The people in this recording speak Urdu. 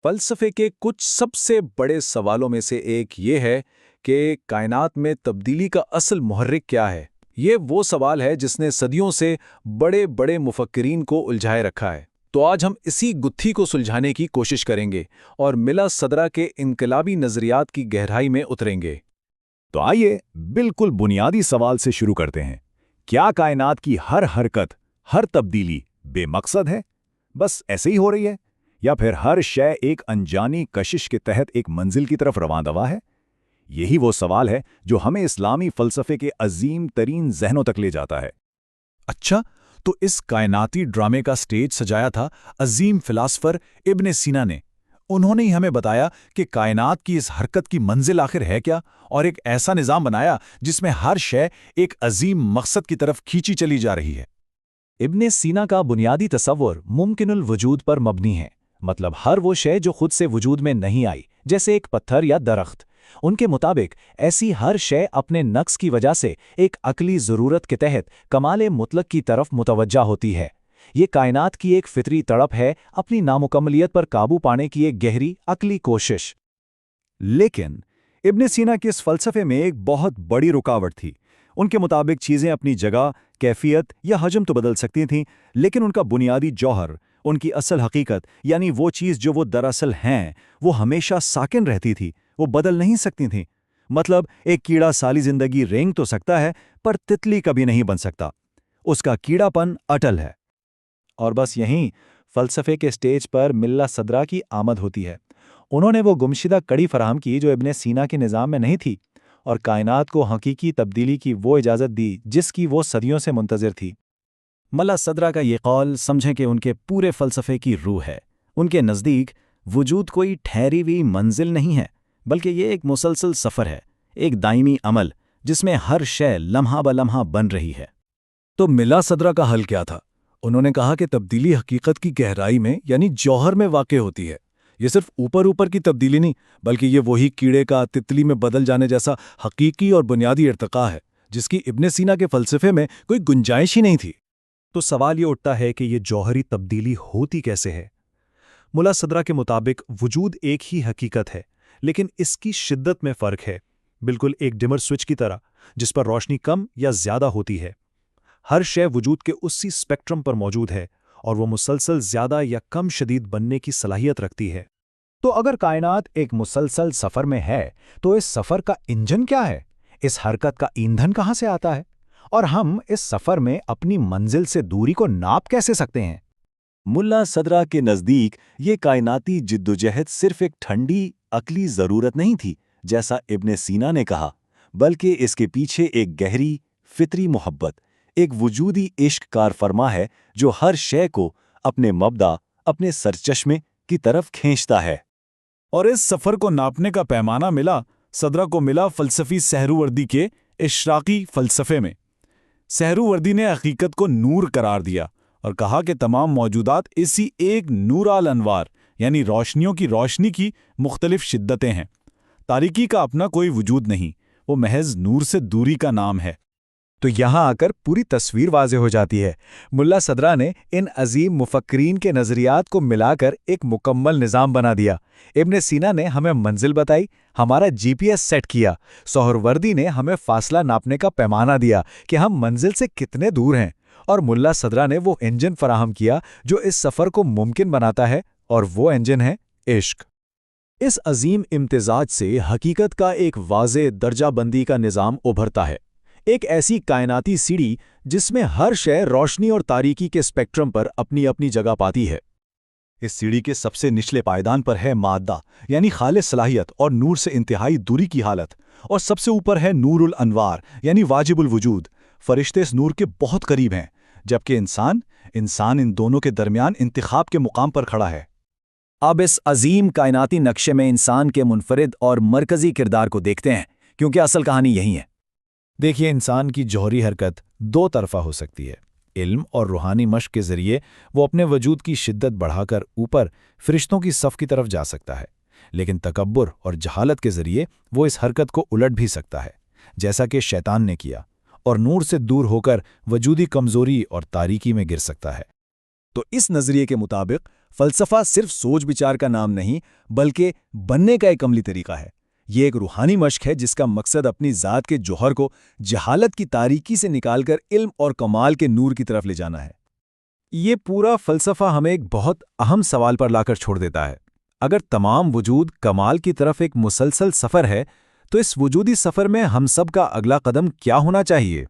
فلسفے کے کچھ سب سے بڑے سوالوں میں سے ایک یہ ہے کہ کائنات میں تبدیلی کا اصل محرک کیا ہے۔ یہ وہ سوال ہے جس نے صدیوں سے بڑے بڑے مفکرین کو الجھائے رکھا ہے۔ تو آج ہم اسی گتھی کو سلجھانے کی کوشش کریں گے اور ملا صدرہ کے انقلابی نظریات کی گہرائی میں اتریں گے۔ تو آئیے بالکل بنیادی سوال سے شروع کرتے ہیں۔ کیا کائنات کی ہر حرکت، ہر تبدیلی بے مقصد ہے؟ بس ایسے ہی ہو رہی ہے؟ یا پھر ہر شے ایک انجانی کشش کے تحت ایک منزل کی طرف رواں دوا ہے؟ یہی وہ سوال ہے جو ہمیں اسلامی فلسفے کے عظیم ترین ذہنوں تک لے جاتا ہے۔ اچھا، تو اس کائناتی ڈرامے کا سٹیج سجایا تھا عظیم فلاسفر ابن سینا نے۔ انہوں نے ہی ہمیں بتایا کہ کائنات کی اس حرکت کی منزل آخر ہے کیا، اور ایک ایسا نظام بنایا جس میں ہر شے ایک عظیم مقصد کی طرف کھینچی چلی جا رہی ہے۔ ابن سینا کا بنیادی تصور ممکن الوجود پر مبنی ہے، مطلب ہر وہ شے جو خود سے وجود میں نہیں آئی، جیسے ایک پتھر یا درخت۔ ان کے مطابق ایسی ہر شے اپنے نقص کی وجہ سے ایک عقلی ضرورت کے تحت کمال مطلق کی طرف متوجہ ہوتی ہے۔ یہ کائنات کی ایک فطری تڑپ ہے، اپنی نامکملیت پر قابو پانے کی ایک گہری عقلی کوشش۔ لیکن ابن سینا کے اس فلسفے میں ایک بہت بڑی رکاوٹ تھی۔ ان کے مطابق چیزیں اپنی جگہ، کیفیت یا حجم تو بدل سکتی تھیں، لیکن ان کا بنیادی جوہر، ان کی اصل حقیقت، یعنی وہ چیز جو وہ دراصل ہیں، وہ ہمیشہ ساکن رہتی تھی، وہ بدل نہیں سکتی تھیں۔ مطلب ایک کیڑا ساری زندگی رینگ تو سکتا ہے، پر تتلی کبھی نہیں بن سکتا۔ اس کا کیڑا پن اٹل ہے۔ اور بس یہیں فلسفے کے سٹیج پر ملا صدرہ کی آمد ہوتی ہے۔ انہوں نے وہ گمشدہ کڑی فراہم کی جو ابن سینا کے نظام میں نہیں تھی، اور کائنات کو حقیقی تبدیلی کی وہ اجازت دی جس کی وہ صدیوں سے منتظر تھی۔ ملا صدرہ کا یہ قول سمجھیں کہ ان کے پورے فلسفے کی روح ہے۔ ان کے نزدیک وجود کوئی ٹھہری ہوئی منزل نہیں ہے، بلکہ یہ ایک مسلسل سفر ہے، ایک دائمی عمل جس میں ہر شے لمحہ بلمحہ بن رہی ہے۔ تو ملا صدرہ کا حل کیا تھا؟ انہوں نے کہا کہ تبدیلی حقیقت کی گہرائی میں یعنی جوہر میں واقع ہوتی ہے۔ یہ صرف اوپر کی تبدیلی نہیں، بلکہ یہ وہی کیڑے کا تتلی میں بدل جانے جیسا حقیقی اور بنیادی ارتقاء ہے جس کی ابن سینا کے فلسفے میں کوئی گنجائش ہی نہیں تھی۔ تو سوال یہ اٹھتا ہے کہ یہ جوہری تبدیلی ہوتی کیسے ہے؟ ملا صدرہ کے مطابق وجود ایک ہی حقیقت ہے، لیکن اس کی شدت میں فرق ہے، بالکل ایک ڈمر سوئچ کی طرح جس پر روشنی کم یا زیادہ ہوتی ہے۔ ہر شے وجود کے اسی سپیکٹرم پر موجود ہے، اور وہ مسلسل زیادہ یا کم شدید بننے کی صلاحیت رکھتی ہے۔ تو اگر کائنات ایک مسلسل سفر میں ہے، تو اس سفر کا انجن کیا ہے؟ اس حرکت کا ایندھن کہاں سے آتا ہے؟ اور ہم اس سفر میں اپنی منزل سے دوری کو ناپ کیسے سکتے ہیں؟ ملا صدرہ کے نزدیک یہ کائناتی جدوجہد صرف ایک ٹھنڈی عقلی ضرورت نہیں تھی جیسا ابن سینا نے کہا، بلکہ اس کے پیچھے ایک گہری فطری محبت، ایک وجودی عشق کار فرما ہے جو ہر شے کو اپنے مبدا، اپنے سرچشمے کی طرف کھینچتا ہے۔ اور اس سفر کو ناپنے کا پیمانہ صدرہ کو ملا فلسفی سہروردی کے اشراقی فلسفے میں۔ سہروردی نے حقیقت کو نور قرار دیا اور کہا کہ تمام موجودات اسی ایک نور الانوار یعنی روشنیوں کی روشنی کی مختلف شدتیں ہیں۔ تاریکی کا اپنا کوئی وجود نہیں، وہ محض نور سے دوری کا نام ہے۔ تو یہاں آ کر پوری تصویر واضح ہو جاتی ہے۔ ملا صدرہ نے ان عظیم مفکرین کے نظریات کو ملا کر ایک مکمل نظام بنا دیا۔ ابن سینا نے ہمیں منزل بتائی، ہمارا جی پی ایس سیٹ کیا۔ سہروردی نے ہمیں فاصلہ ناپنے کا پیمانہ دیا کہ ہم منزل سے کتنے دور ہیں، اور ملا صدرہ نے وہ انجن فراہم کیا جو اس سفر کو ممکن بناتا ہے، اور وہ انجن ہے عشق۔ اس عظیم امتزاج سے حقیقت کا ایک واضح درجہ بندی کا نظام ابھرتا ہے، ایک ایسی کائناتی سیڑھی جس میں ہر شے روشنی اور تاریکی کے اسپیکٹرم پر اپنی اپنی جگہ پاتی ہے۔ اس سیڑھی کے سب سے نچلے پائیدان پر ہے مادہ، یعنی خالص صلاحیت اور نور سے انتہائی دوری کی حالت، اور سب سے اوپر ہے نور الانوار یعنی واجب الوجود۔ فرشتے اس نور کے بہت قریب ہیں، جبکہ انسان ان دونوں کے درمیان انتخاب کے مقام پر کھڑا ہے۔ اب اس عظیم کائناتی نقشے میں انسان کے منفرد اور مرکزی کردار کو دیکھتے ہیں، کیونکہ اصل کہانی یہی ہے۔ دیکھیے، انسان کی جوہری حرکت دو طرفہ ہو سکتی ہے۔ علم اور روحانی مشق کے ذریعے وہ اپنے وجود کی شدت بڑھا کر اوپر فرشتوں کی صف کی طرف جا سکتا ہے، لیکن تکبر اور جہالت کے ذریعے وہ اس حرکت کو الٹ بھی سکتا ہے، جیسا کہ شیطان نے کیا، اور نور سے دور ہو کر وجودی کمزوری اور تاریکی میں گر سکتا ہے۔ تو اس نظریے کے مطابق فلسفہ صرف سوچ بچار کا نام نہیں بلکہ بننے کا ایک عملی طریقہ ہے۔ یہ ایک روحانی مشق ہے جس کا مقصد اپنی ذات کے جوہر کو جہالت کی تاریکی سے نکال کر علم اور کمال کے نور کی طرف لے جانا ہے۔ یہ پورا فلسفہ ہمیں ایک بہت اہم سوال پر لا کر چھوڑ دیتا ہے۔ اگر تمام وجود کمال کی طرف ایک مسلسل سفر ہے تو اس وجودی سفر میں ہم سب کا اگلا قدم کیا ہونا چاہیے؟